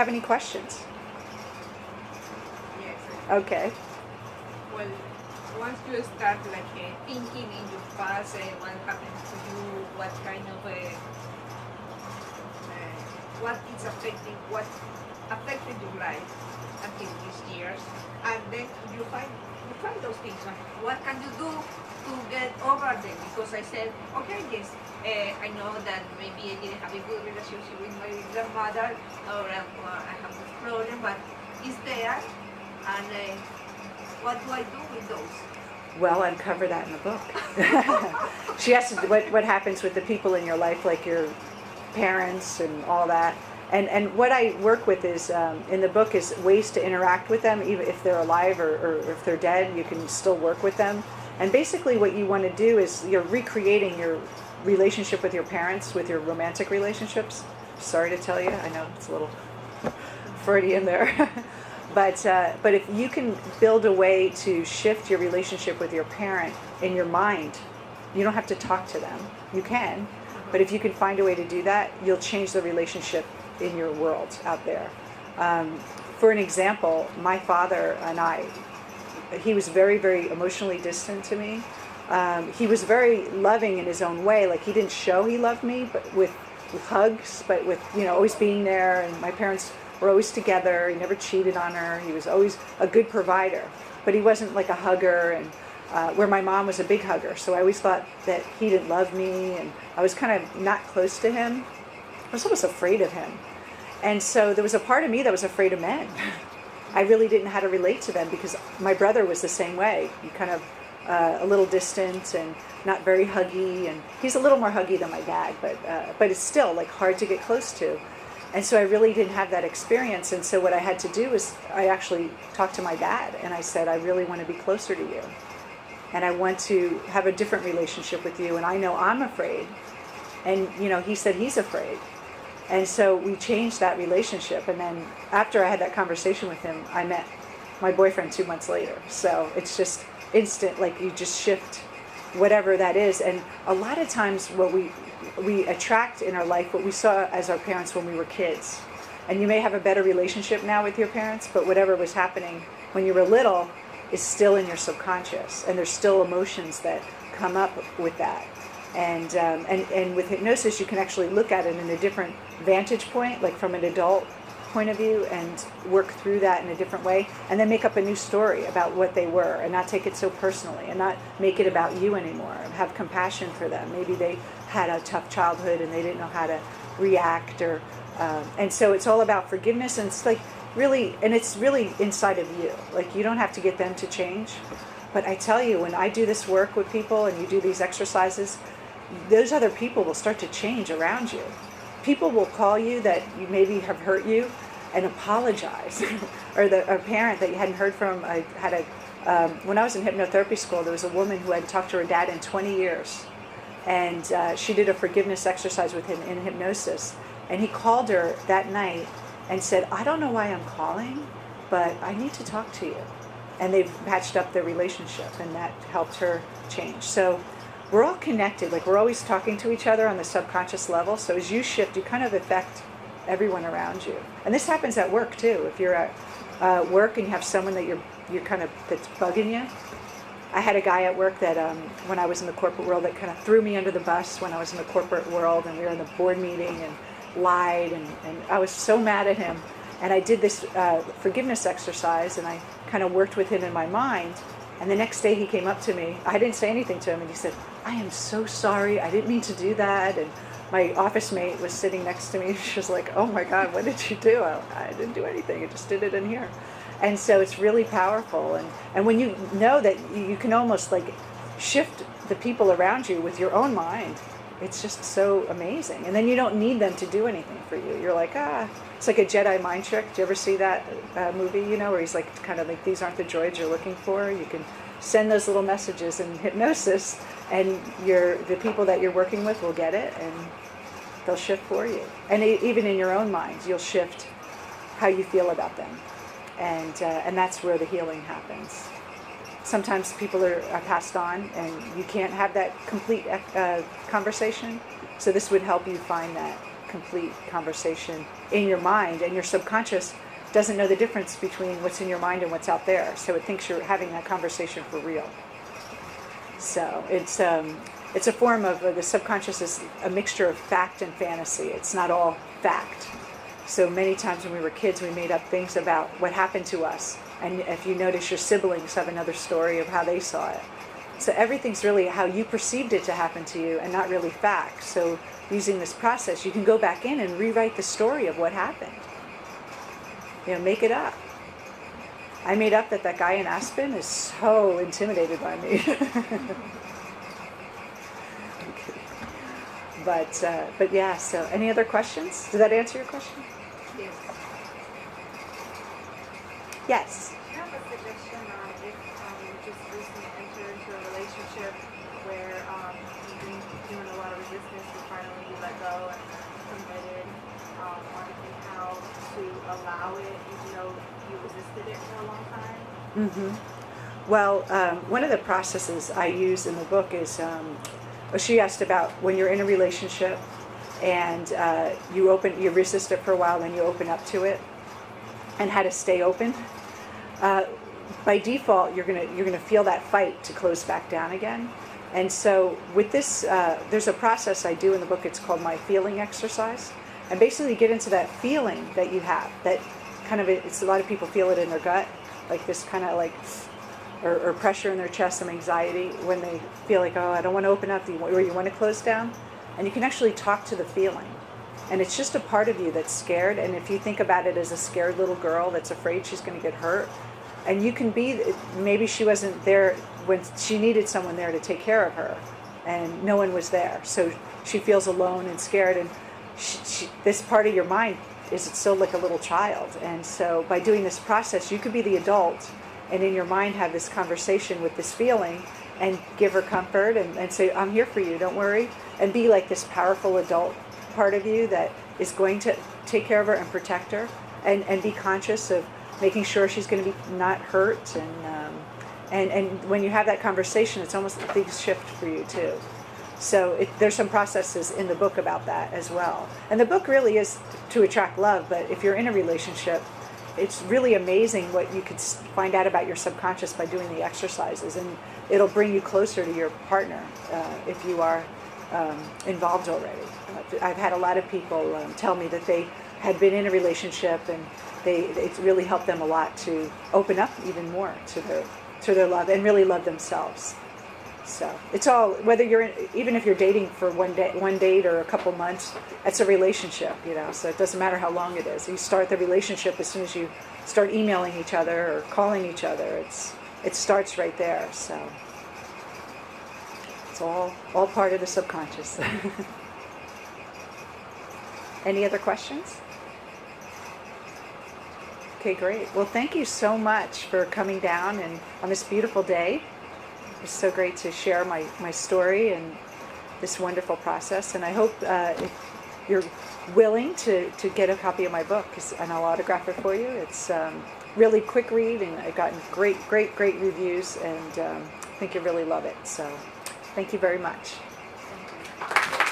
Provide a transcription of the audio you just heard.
Have any questions? Yes. Okay. Well, once you start like thinking in your past, what happened to you, what kind of what is affecting, what affected your life until these years, and then you find those things. What can you do to get over them? Because I said, okay, yes, I know that maybe I didn't have a good relationship with my grandmother, or I have this problem, but it's there, and what do I do with those? Well, I'd cover that in the book. She asked what happens with the people in your life, like your parents and all that. And what I work with is, in the book, is ways to interact with them, even if they're alive or if they're dead, you can still work with them. And basically what you want to do is you're recreating your relationship with your parents, with your romantic relationships. Sorry to tell you, I know it's a little Freudian there. But if you can build a way to shift your relationship with your parent in your mind, you don't have to talk to them. You can, but if you can find a way to do that, you'll change the relationship in your world out there. For an example, my father and I, he was very, very emotionally distant to me. He was very loving in his own way. Like, he didn't show he loved me, but with hugs, but with, always being there. And my parents were always together. He never cheated on her. He was always a good provider, but he wasn't like a hugger, and where my mom was a big hugger. So I always thought that he didn't love me, and I was kind of not close to him. I was almost afraid of him. And so there was a part of me that was afraid of men. I really didn't know how to relate to them, because my brother was the same way. He kind of a little distant and not very huggy, and he's a little more huggy than my dad, but it's still like hard to get close to. And so I really didn't have that experience. And so what I had to do is I actually talked to my dad, and I said, I really want to be closer to you, and I want to have a different relationship with you, and I know I'm afraid. And he said he's afraid. And so we changed that relationship. And then after I had that conversation with him, I met my boyfriend 2 months later. So it's just instant, like you just shift whatever that is. And a lot of times what we attract in our life what we saw as our parents when we were kids. And you may have a better relationship now with your parents, but whatever was happening when you were little is still in your subconscious, and there's still emotions that come up with that. And with hypnosis, you can actually look at it in a different vantage point, like from an adult point of view, and work through that in a different way, and then make up a new story about what they were, and not take it so personally, and not make it about you anymore, and have compassion for them. Maybe they had a tough childhood and they didn't know how to react, or and so it's all about forgiveness. And it's like really, and it's really inside of you. Like, you don't have to get them to change. But I tell you, when I do this work with people and you do these exercises, those other people will start to change around you. People will call you that you maybe have hurt you and apologize. Or a parent that you hadn't heard from. I had when I was in hypnotherapy school, there was a woman who hadn't talked to her dad in 20 years. And she did a forgiveness exercise with him in hypnosis. And he called her that night and said, I don't know why I'm calling, but I need to talk to you. And they've patched up their relationship, and that helped her change. So we're all connected. Like, we're always talking to each other on the subconscious level. So as you shift, you kind of affect everyone around you. And this happens at work too. If you're at work and you have someone that you're kind of, that's bugging you. I had a guy at work that when I was in the corporate world, that kind of threw me under the bus when I was in the corporate world, and we were in the board meeting and lied, and I was so mad at him. And I did this forgiveness exercise, and I kind of worked with him in my mind. And the next day he came up to me. I didn't say anything to him, and he said, I am so sorry. I didn't mean to do that. And my office mate was sitting next to me. She was like, oh my God, what did you do? I didn't do anything. I just did it in here. And so it's really powerful. And when you know that you can almost like shift the people around you with your own mind, it's just so amazing. And then you don't need them to do anything for you. You're like, it's like a Jedi mind trick. Do you ever see that movie, where he's like, kind of like, these aren't the droids you're looking for. You can send those little messages in hypnosis, and the people that you're working with will get it, and they'll shift for you. And even in your own mind, you'll shift how you feel about them. And that's where the healing happens. Sometimes people are passed on, and you can't have that complete conversation. So this would help you find that complete conversation in your mind, and your subconscious doesn't know the difference between what's in your mind and what's out there. So it thinks you're having that conversation for real. So it's a form of, the subconscious is a mixture of fact and fantasy. It's not all fact. So many times when we were kids, we made up things about what happened to us. And if you notice, your siblings have another story of how they saw it. So everything's really how you perceived it to happen to you and not really fact. So using this process, you can go back in and rewrite the story of what happened. Make it up. I made up that guy in Aspen is so intimidated by me. But yeah, so any other questions? Did that answer your question? Yes. Yes. I have a suggestion if you just recently entered into a relationship where you've been doing a lot of resistance and finally you let go and committed, on how to allow it even though you resisted it for a long time? Mm-hmm. Well, one of the processes I use in the book is, she asked about when you're in a relationship and you resist it for a while, then you open up to it, and how to stay open. By default, you're gonna feel that fight to close back down again. And so with this, there's a process I do in the book. It's called my feeling exercise, and basically get into that feeling that you have. That kind of it's a lot of people feel it in their gut, like this kind of like. Or pressure in their chest, some anxiety when they feel like, oh, I don't want to open up, or you want to close down. And you can actually talk to the feeling. And it's just a part of you that's scared. And if you think about it as a scared little girl that's afraid she's going to get hurt, and you can be, maybe she wasn't there when she needed someone there to take care of her, and no one was there. So she feels alone and scared. And this part of your mind is still like a little child. And so by doing this process, you could be the adult and in your mind have this conversation with this feeling and give her comfort and say, I'm here for you, don't worry. And be like this powerful adult part of you that is going to take care of her and protect her, and be conscious of making sure she's going to be not hurt. And when you have that conversation, it's almost a big shift for you too. So there's some processes in the book about that as well. And the book really is to attract love, but if you're in a relationship, it's really amazing what you could find out about your subconscious by doing the exercises, and it'll bring you closer to your partner if you are involved already. I've had a lot of people tell me that they had been in a relationship, and it really helped them a lot to open up even more to their love and really love themselves. So it's all, whether even if you're dating for one date or a couple months, it's a relationship, so it doesn't matter how long it is. You start the relationship as soon as you start emailing each other or calling each other. It starts right there. So it's all part of the subconscious. Any other questions? Okay, great. Well, thank you so much for coming down and on this beautiful day. It's so great to share my story and this wonderful process. And I hope if you're willing to get a copy of my book, and I'll autograph it for you. It's really quick read, and I've gotten great reviews, and I think you'll really love it. So thank you very much. Thank you.